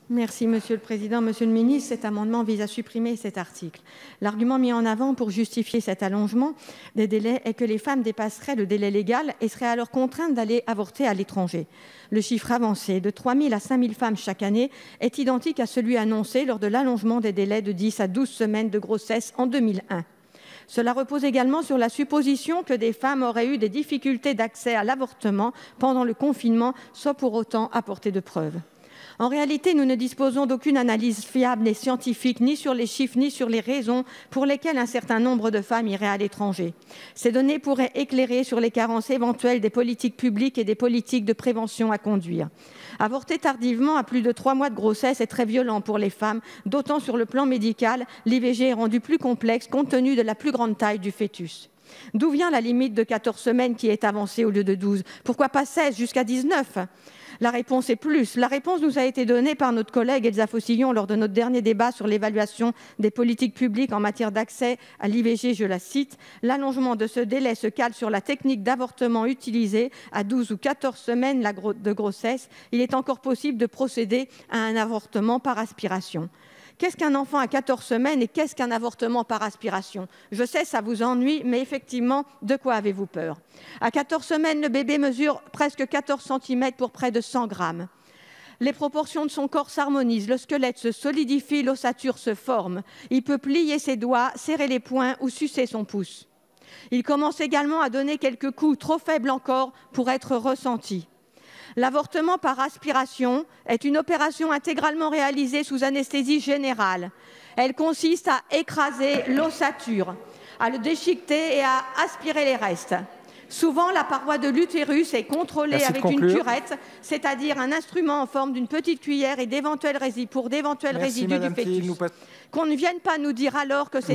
Merci Monsieur le Président. Monsieur le Ministre, cet amendement vise à supprimer cet article. L'argument mis en avant pour justifier cet allongement des délais est que les femmes dépasseraient le délai légal et seraient alors contraintes d'aller avorter à l'étranger. Le chiffre avancé de 3 000 à 5 000 femmes chaque année est identique à celui annoncé lors de l'allongement des délais de 10 à 12 semaines de grossesse en 2001. Cela repose également sur la supposition que des femmes auraient eu des difficultés d'accès à l'avortement pendant le confinement, sans pour autant apporter de preuves. En réalité, nous ne disposons d'aucune analyse fiable et scientifique, ni sur les chiffres, ni sur les raisons pour lesquelles un certain nombre de femmes iraient à l'étranger. Ces données pourraient éclairer sur les carences éventuelles des politiques publiques et des politiques de prévention à conduire. Avorter tardivement à plus de 3 mois de grossesse est très violent pour les femmes, d'autant sur le plan médical, l'IVG est rendu plus complexe compte tenu de la plus grande taille du fœtus. D'où vient la limite de 14 semaines qui est avancée au lieu de 12? Pourquoi pas 16 jusqu'à 19? La réponse est plus. La réponse nous a été donnée par notre collègue Elsa Faucillon lors de notre dernier débat sur l'évaluation des politiques publiques en matière d'accès à l'IVG. Je la cite: l'allongement de ce délai se cale sur la technique d'avortement utilisée à 12 ou 14 semaines de grossesse. Il est encore possible de procéder à un avortement par aspiration. Qu'est-ce qu'un enfant à 14 semaines et qu'est-ce qu'un avortement par aspiration? Je sais, ça vous ennuie, mais effectivement, de quoi avez-vous peur? À 14 semaines, le bébé mesure presque 14 cm pour près de 100 grammes. Les proportions de son corps s'harmonisent, le squelette se solidifie, l'ossature se forme. Il peut plier ses doigts, serrer les poings ou sucer son pouce. Il commence également à donner quelques coups, trop faibles encore pour être ressentis. L'avortement par aspiration est une opération intégralement réalisée sous anesthésie générale. Elle consiste à écraser l'ossature, à le déchiqueter et à aspirer les restes. Souvent, la paroi de l'utérus est contrôlée avec une curette, c'est-à-dire un instrument en forme d'une petite cuillère et d'éventuels résidus du fœtus. Qu'on ne vienne pas nous dire alors que c'est